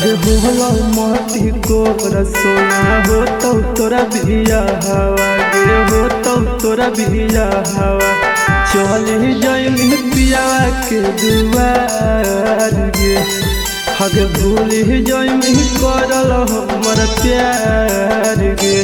हगे होला माटी को रसोना हो तो तोरा बिया हवा गे हो तो तोरा बिया हवा चली जाइमी पियावा के दुआर गे हगे भूल जाइमी करल हमर प्यार गे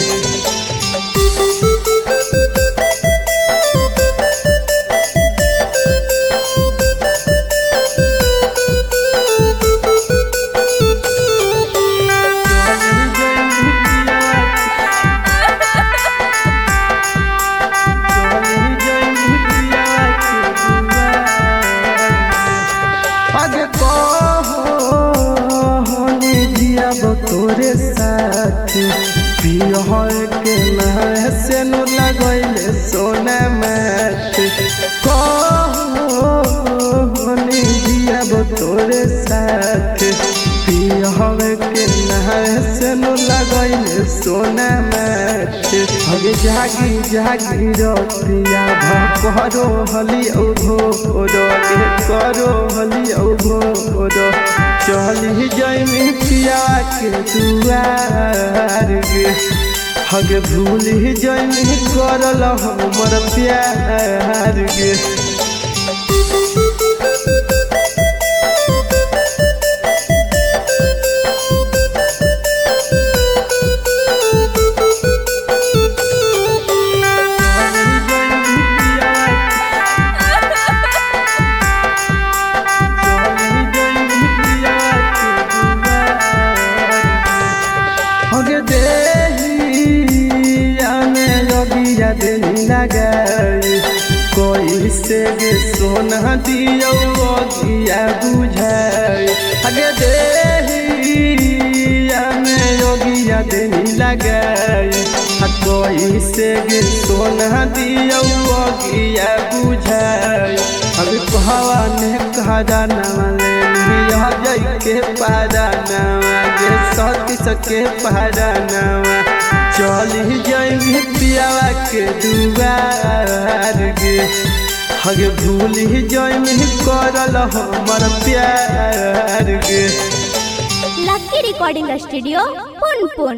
तोरे साथ पिया के से नु लगैले सोना मत कहनी जियाब तोरे साथ पिया के से नु लगैले सोना मत हगे जागी जागी रतिया करो हली भोर करो हली भोर चली जाइमी पिया के दुआर गे हगे भूल जाइमी करल हमर प्यार गे कोई से गे सोना दियो दिया बुझाई हगे देहिया में योगिया देनी लगाई कोई से गे सोना दियो दिया बुझाई अभी कहवा ने कहा नामा ले लिया जई के पारा नामा गे सती सके पारा नामा चली जाइमी पियावा के दुआर गे हगे भूल जाइमी करल हमर प्यार गे। लकी रिकॉर्डिंग स्टूडियो पुनपुन।